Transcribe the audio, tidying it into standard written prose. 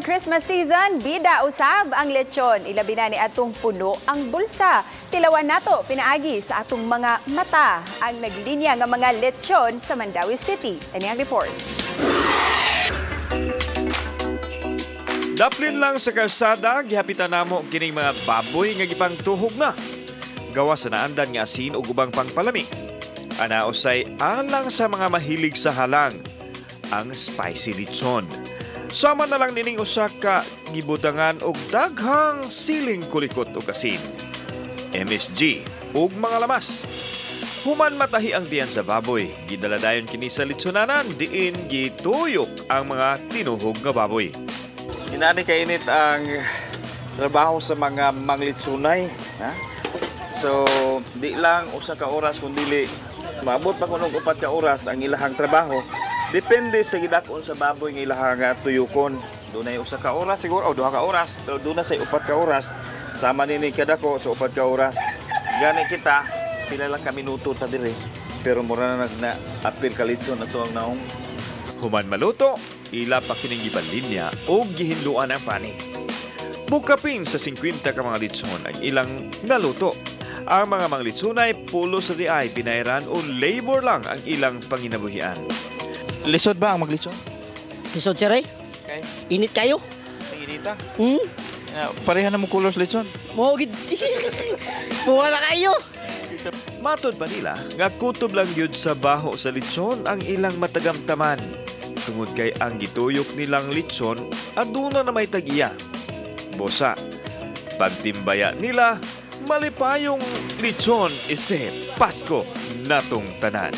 karong Christmas season, bida usab ang lechon. Ilabi na ni atong puno ang bulsa. Tilawan nato pinaagi sa atong mga mata ang naglinya nga mga lechon sa Mandawi City. Ini ang report. Daplin lang sa kalsada, gihapitan namo kining mga baboy nga gipang tuhog na. Gawa sa naandan nga asin ug ubang pangpalamig. Ana usay alang sa mga mahilig sa halang ang spicy lechon. Sama na lang nining usa ka gibutangan og daghang siling kulikot ug asin. MSG ug mga lamas. Human matahi ang tiyan sa baboy, gidaladayon kini sa litsonanan diin gituyok ang mga tinuhog nga baboy. Inani kainit ang trabaho sa mga manglitsunay, ha? So, di lang usa ka oras kundi maabot pa kunog 4 ka oras ang ilahang trabaho. Depende sa gidakon sa baboy nga ilahang tuyukon. Dunay usa ka oras siguro o 2 ka oras. So dunay say 4 ka oras. Sama nini kadako sa 4 ka oras. Gani kita pila lang ka minuto ta dire. Pero mura na apil ka litson ato ang naong. Human maluto, ila pa kining giballinya o gihinluan ang panig. Bukapin sa 50 ka mga litson ang ilang naluto. Ang mga manglitsonay pulos sa diay pinairan o labor lang ang ilang panginabuhian. Lisod ba ang maglitsod? Lisod sir eh. Okay. Init kayo. Inita? Pareha na mo kulos litson. Mogid. Wala kayo. Matod pa nila, nga kutob lang yun sa baho sa litson ang ilang matagamtaman. Tungod kay ang gituyok nilang litson, aduna na may tagiya. Bosa, pagtimbaya nila, malipayong litson este Pasko natong tanan.